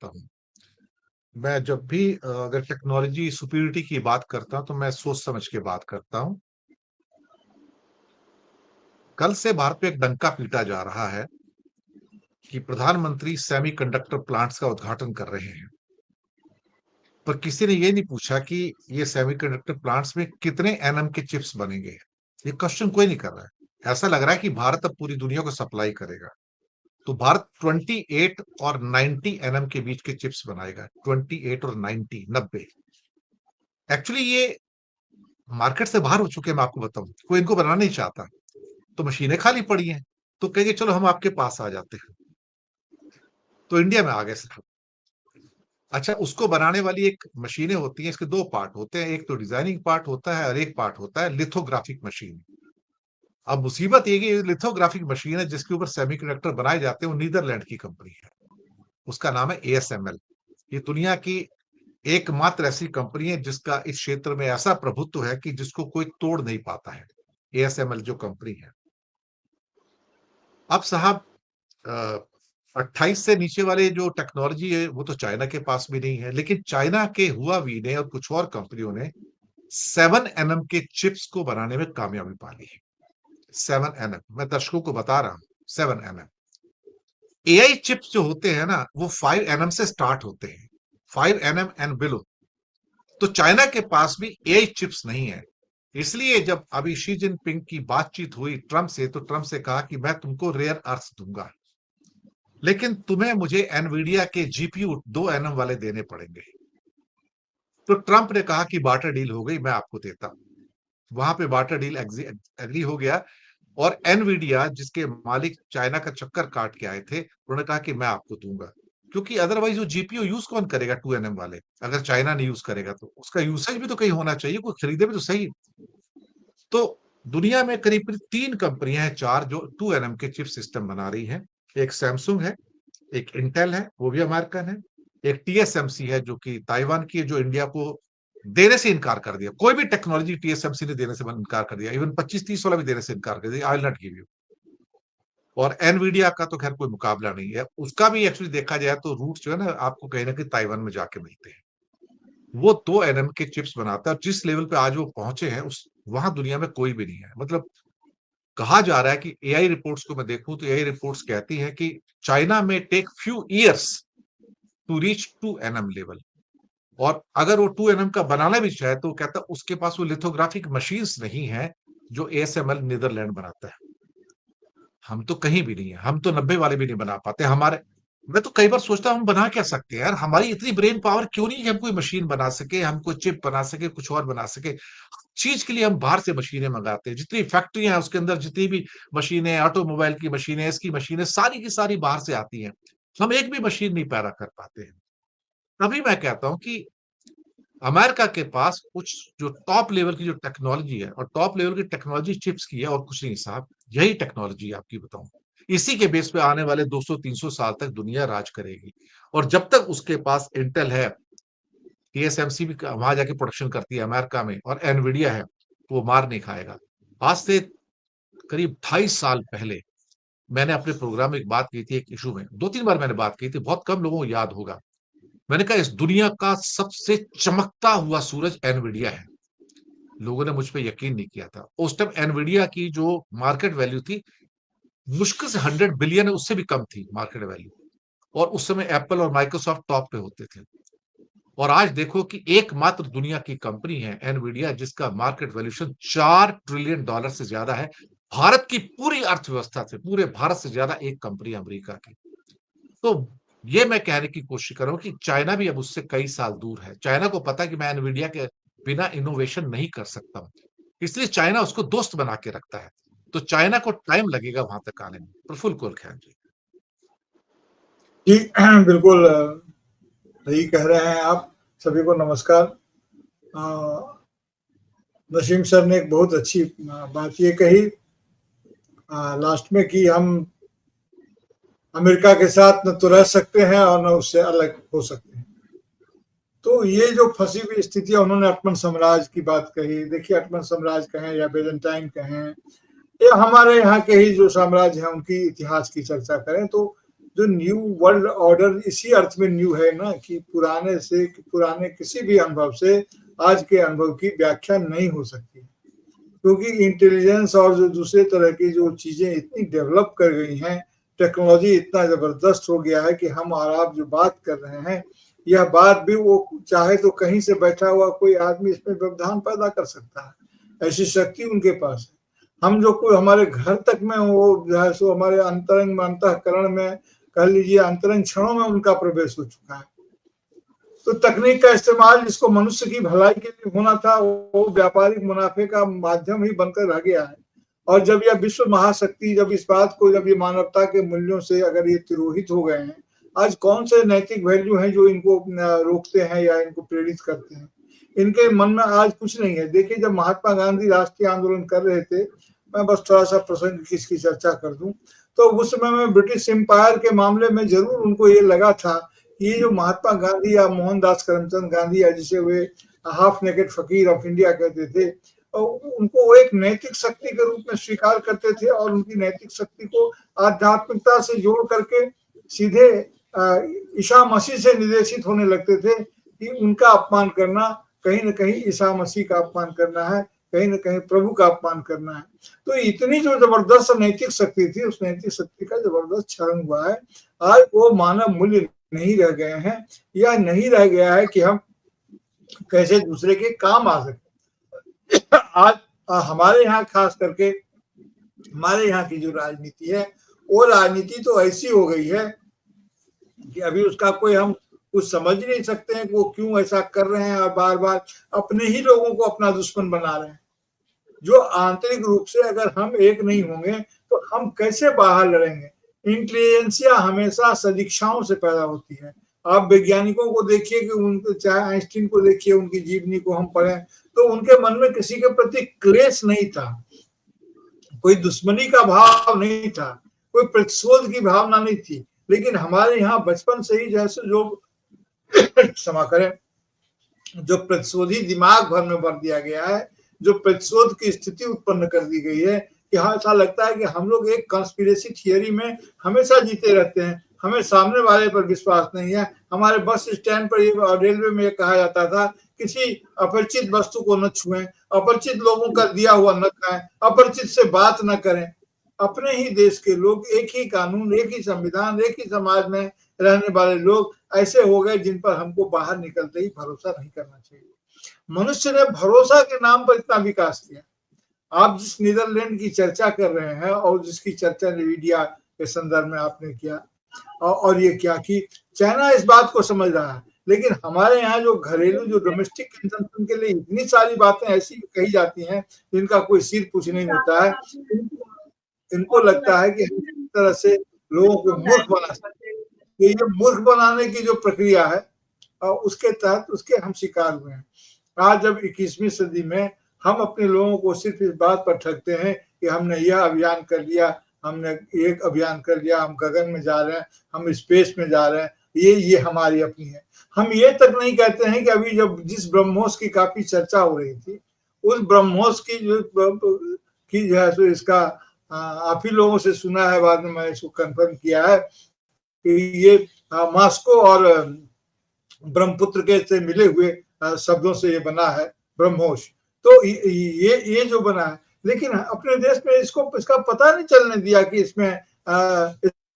करता हूँ। मैं जब भी अगर टेक्नोलॉजी सुपीरियरिटी की बात करता हूँ तो मैं सोच समझ के बात करता हूँ। कल से भारत में एक डंका पीटा जा रहा है कि प्रधानमंत्री सेमीकंडक्टर प्लांट्स का उद्घाटन कर रहे हैं। पर किसी ने ये नहीं पूछा कि ये सेमीकंडक्टर प्लांट्स में कितने एनएम के चिप्स बनेंगे। ये क्वेश्चन कोई नहीं कर रहा है। ऐसा लग रहा है कि भारत अब पूरी दुनिया को सप्लाई करेगा। तो भारत 28 और 90 एनएम के बीच के चिप्स बनाएगा। 28 और 90 एक्चुअली ये मार्केट से बाहर हो चुके हैं। मैं आपको बताऊं, कोई इनको बनाना नहीं चाहता, तो मशीनें खाली पड़ी हैं। तो कहेंगे चलो हम आपके पास आ जाते हैं, तो इंडिया में आ गए सर। अच्छा, उसको बनाने वाली एक मशीनें होती हैं, इसके दो पार्ट होते हैं। एक तो डिजाइनिंग पार्ट होता है और एक पार्ट होता है लिथोग्राफिक मशीन। अब मुसीबत ये कि लिथोग्राफिक मशीन है जिसके ऊपर सेमीकंडक्टर बनाए जाते हैं, वो नीदरलैंड की कंपनी है। उसका नाम है एएसएमएल। ये दुनिया की एकमात्र ऐसी कंपनी है जिसका इस क्षेत्र में ऐसा प्रभुत्व है कि जिसको कोई तोड़ नहीं पाता है। एएसएमएल जो कंपनी है। अब साहब, 28 से नीचे वाले जो टेक्नोलॉजी है वो तो चाइना के पास भी नहीं है, लेकिन चाइना के हुआवी ने और कुछ और कंपनियों ने 7 एनएम के चिप्स को बनाने में कामयाबी पा ली है। 7 एनएम, मैं दर्शकों को बता रहा हूं, 7 एनएम। एआई चिप्स जो होते हैं ना, वो 5 एनएम से स्टार्ट होते हैं, 5 एनएम एंड बिलो। तो चाइना के पास भी एआई चिप्स नहीं है। इसलिए जब अभी शी जिनपिंग की बातचीत हुई ट्रंप से, तो ट्रंप से कहा कि मैं तुमको रेयर अर्थ दूंगा, लेकिन तुम्हें मुझे एनवीडिया के जीपीयू 2 एनएम वाले देने पड़ेंगे। तो ट्रंप ने कहा कि बार्टर डील हो गई, मैं आपको देता हूं। वहां पे बार्टर डील एग्री हो गया। और एनवीडिया, जिसके मालिक चाइना का चक्कर काट के आए थे, उन्होंने कहा कि मैं आपको दूंगा, क्योंकि अदरवाइज वो जीपीयू यूज कौन करेगा 2 एनएम वाले? अगर चाइना नहीं यूज करेगा तो उसका यूसेज भी तो कहीं होना चाहिए, कोई खरीदे भी तो सही। तो दुनिया में करीब करीब 3 कंपनियां हैं, 4, जो 2 एनएम के चिप सिस्टम बना रही हैं। एक सैमसंग है, एक इंटेल है, वो भी अमेरिकन है। एक टीएसएमसी है जो कि ताइवान की है, जो इंडिया को देने से इनकार कर दिया। कोई भी टेक्नोलॉजी टीएसएमसी ने देने से इनकार कर दिया, इवन 25-30 वाला भी देने से इनकार कर दिया, I will not give you. और एनवीडिया का तो खैर कोई मुकाबला नहीं है। उसका भी एक्चुअली देखा जाए तो रूट जो है ना, आपको कहीं ना कहीं ताइवान में जाके मिलते हैं। वो 2 एनएम के चिप्स बनाता है, और जिस लेवल पे आज वो पहुंचे हैं, उस वहां दुनिया में कोई भी नहीं है। मतलब कहा जा रहा है कि एआई रिपोर्ट्स को मैं देखूं तो एआई रिपोर्ट्स कहती हैं कि चाइना में take few years to reach 2 N M level. और अगर वो 2 एनएम का बनाना भी चाहे तो कहता उसके पास वो लिथोग्राफिक मशीन्स नहीं है जो एएसएमएल नीदरलैंड बनाता है। हम तो कहीं भी नहीं है, हम तो 90 वाले भी नहीं बना पाते। हमारे, मैं तो कई बार सोचता हूं हम बना क्या सकते हैं यार? हमारी इतनी ब्रेन पावर क्यों नहीं कि हम कोई मशीन बना सके, हम कोई चिप बना सके, कुछ और बना सके। चीज के लिए हम बाहर से मशीनें मंगाते हैं। जितनी फैक्ट्रियां हैं उसके अंदर जितनी भी मशीनें, ऑटोमोबाइल की मशीनें, इसकी मशीनें, सारी की सारी बाहर से आती हैं। हम एक भी मशीन नहीं पैदा कर पाते हैं। तभी मैं कहता हूं कि अमेरिका के पास कुछ जो टॉप लेवल की जो टेक्नोलॉजी है, और टॉप लेवल की टेक्नोलॉजी चिप्स की है और कुछ नहीं साहब। यही टेक्नोलॉजी आपकी बताऊं, इसी के बेस पे आने वाले 200-300 साल तक दुनिया राज करेगी। और जब तक उसके पास इंटेल है, टीएसएमसी भी वहां जाके प्रोडक्शन करती है अमेरिका में, और एनवीडिया है, तो वो मार नहीं खाएगा। आज से करीब 2.5 साल पहले मैंने अपने प्रोग्राम में एक बात की थी, एक इशू में 2-3 बार मैंने बात की थी, बहुत कम लोगों को याद होगा। मैंने कहा इस दुनिया का सबसे चमकता हुआ सूरज एनवीडिया है। लोगों ने मुझ पे यकीन नहीं किया था। उस टाइम एनवीडिया की जो मार्केट वैल्यू थी, मुश्किल से 100 बिलियन है, उससे भी कम थी मार्केट वैल्यू। और उस समय एप्पल और माइक्रोसॉफ्ट टॉप पे होते थे। और आज देखो कि एकमात्र दुनिया की कंपनी है एनवीडिया जिसका मार्केट वैल्यूएशन $4 ट्रिलियन से ज्यादा है। भारत की पूरी अर्थव्यवस्था से, पूरे भारत से ज्यादा एक कंपनी अमेरिका की। तो ये मैं कहने की कोशिश कर रहा हूं कि चाइना भी अब उससे कई साल दूर है। चाइना को पता है कि मैं एनवीडिया के बिना इनोवेशन नहीं कर सकता हूं, इसलिए चाइना उसको दोस्त बना के रखता है। तो चाइना को टाइम लगेगा वहां तक आने में। प्रफुल्ल कुलकर्णी जी। जी बिल्कुल सही कह रहे हैं आप। सभी को नमस्कार। नसीम सर ने एक बहुत अच्छी बात ये कही लास्ट में कि हम अमेरिका के साथ न तो रह सकते हैं और न उससे अलग हो सकते हैं। तो ये जो फंसी हुई स्थिति है, उन्होंने अटमन साम्राज्य की बात कही। देखिए, अटमन साम्राज्य कहें या बेलेंटाइन कहें या हमारे यहाँ के ही जो साम्राज्य हैं उनकी इतिहास की चर्चा करें, तो जो न्यू वर्ल्ड ऑर्डर इसी अर्थ में न्यू है ना कि पुराने किसी भी अनुभव से आज के अनुभव की व्याख्या नहीं हो सकती, क्योंकि इंटेलिजेंस और जो दूसरे तरह की जो चीजें इतनी डेवलप कर गई हैं, टेक्नोलॉजी इतना जबरदस्त हो गया है कि हम और आप जो बात कर रहे हैं, यह बात भी वो चाहे तो कहीं से बैठा हुआ कोई आदमी इसमें व्यवधान पैदा कर सकता है, ऐसी शक्ति उनके पास है। हम जो कोई हमारे घर तक में वो जो है सो हमारे अंतरंग में, अंतःकरण में, कह लीजिए अंतरंग क्षणों में उनका प्रवेश हो चुका है। तो तकनीक का इस्तेमाल जिसको मनुष्य की भलाई के लिए होना था, वो व्यापारिक मुनाफे का माध्यम ही बनकर रह गया है। और जब यह विश्व महाशक्ति, जब इस बात को, जब ये मानवता के मूल्यों से अगर ये तिरोहित हो गए हैं, आज कौन से नैतिक वैल्यू हैं जो इनको रोकते हैं या इनको प्रेरित करते हैं? इनके मन में आज कुछ नहीं है। देखिए, जब महात्मा गांधी राष्ट्रीय आंदोलन कर रहे थे, मैं बस थोड़ा सा प्रसंग किसकी चर्चा कर दूं, तो उस समय में ब्रिटिश एम्पायर के मामले में जरूर उनको ये लगा था कि ये जो महात्मा गांधी या मोहनदास करमचंद गांधी या जिसे वे हाफ नेकेड फकीर ऑफ इंडिया कहते थे, उनको वो एक नैतिक शक्ति के रूप में स्वीकार करते थे और उनकी नैतिक शक्ति को आध्यात्मिकता से जोड़ करके सीधे ईसा मसीह से निर्देशित होने लगते थे कि उनका अपमान करना कहीं न कहीं ईसा मसीह का अपमान करना है, कहीं न कहीं प्रभु का अपमान करना है। तो इतनी जो जबरदस्त नैतिक शक्ति थी, उस नैतिक शक्ति का जबरदस्त क्षरण हुआ है। आज वो मानव मूल्य नहीं रह गए हैं, या नहीं रह गया है कि हम कैसे दूसरे के काम आ सके। आज हमारे यहाँ खास करके हमारे यहाँ की जो राजनीति है, वो राजनीति तो ऐसी हो गई है कि अभी उसका कोई हम कुछ समझ नहीं सकते हैं कि वो क्यों ऐसा कर रहे हैं, और बार बार अपने ही लोगों को अपना दुश्मन बना रहे हैं। जो आंतरिक रूप से अगर हम एक नहीं होंगे तो हम कैसे बाहर लड़ेंगे? इंटेलिजेंसिया हमेशा सदिच्छाओं से पैदा होती है। आप वैज्ञानिकों को देखिए कि उनको, चाहे आइंस्टीन को देखिए, उनकी जीवनी को हम पढ़ें तो उनके मन में किसी के प्रति क्लेश नहीं था, कोई दुश्मनी का भाव नहीं था, कोई प्रतिशोध की भावना नहीं थी। लेकिन हमारे यहाँ बचपन से ही जैसे जो क्षमा करें, जो प्रतिशोधी दिमाग भर में भर दिया गया है, जो प्रतिशोध की स्थिति उत्पन्न कर दी गई है कि हाँ, ऐसा लगता है कि हम लोग एक कंस्पिरेसी थियरी में हमेशा जीते रहते हैं, हमें सामने वाले पर विश्वास नहीं है। हमारे बस स्टैंड पर रेलवे में कहा जाता था किसी अपरिचित वस्तु को न छुएं, अपरिचित लोगों का दिया हुआ न खाएं, अपरिचित से बात न करें। अपने ही देश के लोग, एक ही कानून, एक ही संविधान, एक ही समाज में रहने वाले लोग ऐसे हो गए जिन पर हमको बाहर निकलते ही भरोसा नहीं करना चाहिए। मनुष्य ने भरोसा के नाम पर इतना विकास किया। आप जिस नीदरलैंड की चर्चा कर रहे हैं और जिसकी चर्चा मीडिया के संदर्भ में आपने किया, और ये क्या कि चाइना इस बात को समझ रहा है, लेकिन हमारे यहाँ जो घरेलू, जो डोमेस्टिक कंजम्पशन के लिए इतनी सारी बातें ऐसी कही जाती हैं जिनका कोई सिर पूछ नहीं होता है। इनको लगता है कि हम इस तरह से लोगों को मूर्ख बना सकते हैं। ये मूर्ख बनाने की जो प्रक्रिया है, उसके तहत उसके हम शिकार हुए हैं। आज जब 21वीं सदी में हम अपने लोगों को सिर्फ इस बात पर ठगते हैं कि हमने यह अभियान कर लिया, हमने एक अभियान कर लिया, हम गगन में जा रहे हैं, हम स्पेस में जा रहे हैं, ये हमारी अपनी है। हम ये तक नहीं कहते हैं कि अभी जब जिस ब्रह्मोस की काफी चर्चा हो रही थी, उस ब्रह्मोस की जो है सो इसका आप ही लोगों से सुना है, बाद में मैं इसको कंफर्म किया है कि ये मॉस्को और ब्रह्मपुत्र के से मिले हुए शब्दों से ये बना है ब्रह्मोस। तो ये जो बना है, लेकिन अपने देश में इसका पता नहीं चलने दिया कि इसमें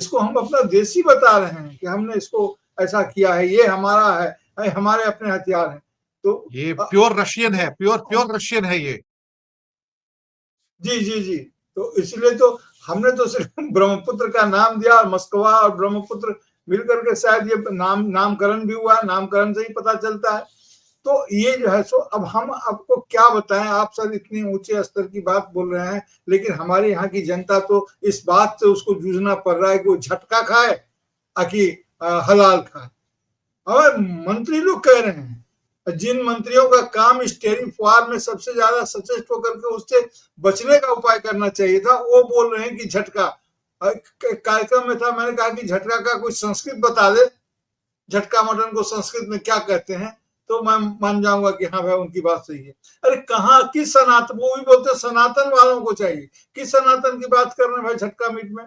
इसको हम अपना देशी बता रहे हैं कि हमने इसको ऐसा किया है, ये हमारा है, हमारे अपने हथियार हैं। तो ये प्योर रशियन है, प्योर रशियन है ये। जी जी जी। तो इसलिए तो हमने तो सिर्फ ब्रह्मपुत्र का नाम दिया, और मस्कवा और ब्रह्मपुत्र मिलकर के शायद ये नामकरण भी हुआ, नामकरण से ही पता चलता है। तो ये जो है सो, अब हम आपको क्या बताएं, आप सब इतने ऊंचे स्तर की बात बोल रहे हैं, लेकिन हमारे यहाँ की जनता तो इस बात से उसको जूझना पड़ रहा है कि वो झटका खाए आकि हलाल खाए। और मंत्री लोग कह रहे हैं, जिन मंत्रियों का काम इस टेरिफ वार में सबसे ज्यादा सचेत होकर के उससे बचने का उपाय करना चाहिए था, वो बोल रहे हैं कि झटका। कार्यक्रम में था, मैंने कहा कि झटका का कोई संस्कृत बता दे, झटका मटन को संस्कृत में क्या कहते हैं, तो मैं मान जाऊंगा कि हाँ भाई उनकी बात सही है। अरे कहाँ, किस सनातन, वो भी बोलते सनातन वालों को चाहिए, किस सनातन की बात कर रहे हैं भाई झटका मीट में?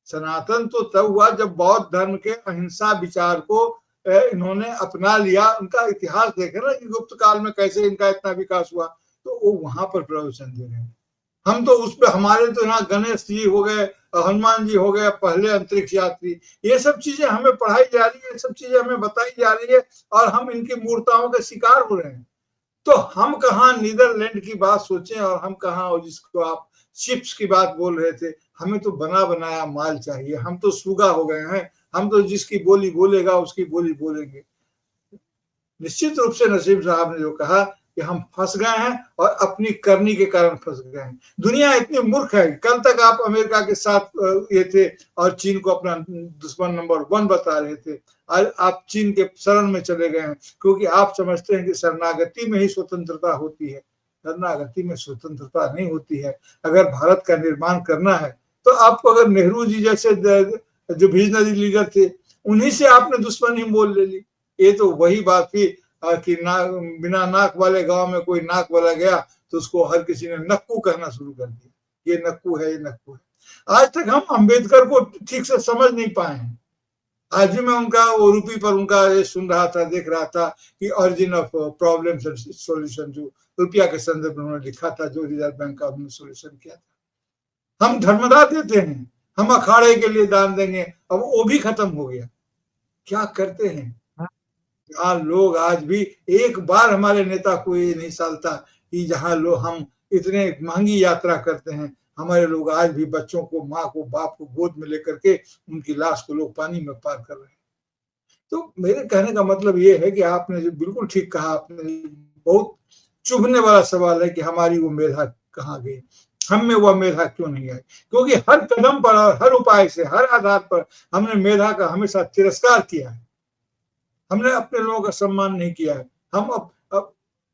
सनातन तो तब हुआ जब बौद्ध धर्म के अहिंसा विचार को इन्होंने अपना लिया। उनका इतिहास देखे ना कि गुप्त काल में कैसे इनका इतना विकास हुआ, तो वो वहां पर प्रवचन दे रहे हैं। हम तो उस पे, हमारे तो यहाँ गणेश जी हो गए, हनुमान जी हो गए, पहले अंतरिक्ष यात्री, ये सब चीजें हमें पढ़ाई जा रही है, ये सब चीजें हमें बताई जा रही है, और हम इनकी मूर्ताओं के शिकार हो रहे हैं। तो हम कहाँ नीदरलैंड की बात सोचें, और हम कहाँ जिसको आप चिप्स की बात बोल रहे थे, हमें तो बना बनाया माल चाहिए। हम तो सूगा हो गए हैं, हम तो जिसकी बोली बोलेगा उसकी बोली बोलेंगे। निश्चित रूप से नसीम साहब ने जो कहा कि हम फंस गए हैं, और अपनी करनी के कारण फंस गए हैं। दुनिया इतनी मूर्ख है। कल तक आप अमेरिका के साथ ये थे और चीन को अपना दुश्मन नंबर 1 बता रहे थे, आज आप चीन के शरण में चले गए हैं, क्योंकि आप समझते हैं कि शरणागति में ही स्वतंत्रता होती है। शरणागति में स्वतंत्रता नहीं होती है। अगर भारत का निर्माण करना है, तो आपको, अगर नेहरू जी जैसे जो विजनरी लीडर थे, उन्हीं से आपने दुश्मनी मोल ले ली। ये तो वही बात थी कि बिना नाक वाले गांव में कोई नाक वाला गया तो उसको हर किसी ने नक्कू कहना शुरू कर दिया, ये नक्कू है, ये नक्कू है। आज तक हम अंबेडकर को ठीक से समझ नहीं पाए हैं। आज भी मैं उनका वो रूपी पर उनका ये सुन रहा था, देख रहा था कि origin of problems and solution, जो रुपया के संदर्भ में उन्होंने लिखा था, जो रिजर्व बैंक का उन्होंने सॉल्यूशन किया था। हम धर्मदान देते हैं, हम अखाड़े के लिए दान देंगे, अब वो भी खत्म हो गया। क्या करते हैं यहाँ लोग? आज भी एक बार हमारे नेता को ये नहीं सालता कि जहाँ लोग हम इतने महंगी यात्रा करते हैं, हमारे लोग आज भी बच्चों को, माँ को, बाप को गोद में लेकर के उनकी लाश को लोग पानी में पार कर रहे हैं। तो मेरे कहने का मतलब ये है कि आपने जो बिल्कुल ठीक कहा, आपने बहुत चुभने वाला सवाल है कि हमारी वो मेधा कहाँ गई, हम में वह मेधा क्यों नहीं आई? क्योंकि हर कदम पर और हर उपाय से, हर आधार पर हमने मेधा का हमेशा तिरस्कार किया है। हमने अपने लोगों का सम्मान नहीं किया है। हम अब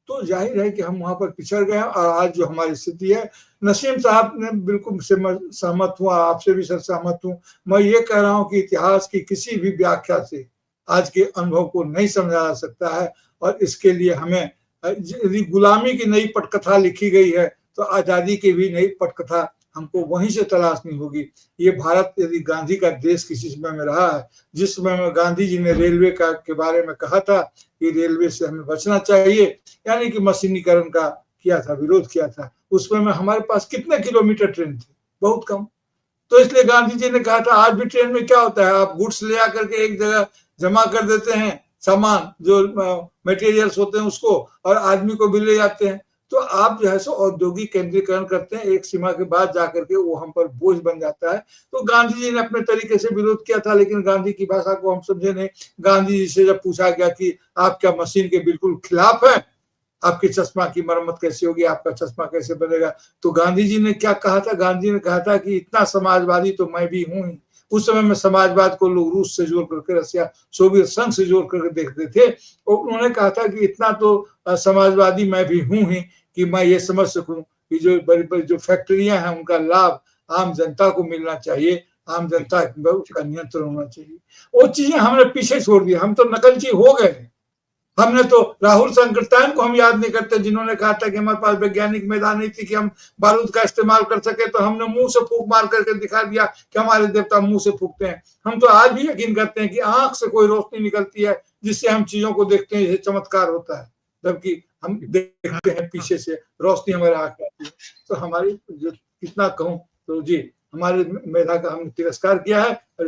तो जाहिर है कि हम वहां पर पिछड़ गए हैं। और आज जो हमारी स्थिति है, नसीम साहब ने बिल्कुल से सहमत हुआ, आपसे भी सर सहमत हूं। मैं ये कह रहा हूं कि इतिहास की किसी भी व्याख्या से आज के अनुभव को नहीं समझा जा सकता है, और इसके लिए हमें, यदि गुलामी की नई पटकथा लिखी गई है, तो आजादी की भी नई पटकथा हमको वहीं से तलाशनी होगी। ये भारत यदि गांधी का देश किसी समय में रहा है, जिस समय में गांधी जी ने रेलवे का के बारे में कहा था कि रेलवे से हमें बचना चाहिए, यानी कि मशीनीकरण का किया था, विरोध किया था, उसमें में हमारे पास कितने किलोमीटर ट्रेन थे? बहुत कम। तो इसलिए गांधी जी ने कहा था, आज भी ट्रेन में क्या होता है, आप गुड्स ले आकर के एक जगह जमा कर देते हैं, सामान जो मटेरियल्स होते हैं उसको, और आदमी को भी ले जाते हैं। तो आप जो है सो औद्योगिक केंद्रीकरण करते हैं, एक सीमा के बाद जाकर के वो हम पर बोझ बन जाता है। तो गांधी जी ने अपने तरीके से विरोध किया था, लेकिन गांधी की भाषा को हम समझे नहीं। गांधी जी से जब पूछा गया कि आप क्या मशीन के बिल्कुल खिलाफ है, आपके चश्मा की मरम्मत कैसे होगी, आपका चश्मा कैसे बनेगा, तो गांधी जी ने क्या कहा था? गांधी जी ने कहा था कि इतना समाजवादी तो मैं भी हूं ही। उस समय में समाजवाद को लोग रूस से जोड़ करके, रसिया, सोवियत संघ से जोड़ करके देखते थे, और उन्होंने कहा था कि इतना तो समाजवादी मैं भी हूं ही कि मैं ये समझ सकूं कि जो बड़ी बड़ी जो फैक्ट्रियां हैं उनका लाभ आम जनता को मिलना चाहिए, आम जनता का नियंत्रण होना चाहिए। वो चीजें हमने पीछे छोड़ दी, हम तो नकलची हो गए। हमने तो राहुल शंकरटायन को हम याद नहीं करते, जिन्होंने कहा था कि हमारे पास वैज्ञानिक मेधा नहीं थी कि हम बारूद का इस्तेमाल कर सके, तो हमने मुंह से फूंक मार करके दिखा दिया कि हमारे देवता मुंह से फूंकते हैं। हम तो आज भी यकीन करते हैं कि आंख से कोई रोशनी निकलती है जिससे हम चीजों को देखते हैं, ये चमत्कार होता है, जबकि हम देखते हैं पीछे से रोशनी हमारे आंख में आती है। तो हमारी जो कितना कहूँ, तो जी हमारे मेधा का हमने तिरस्कार किया है, और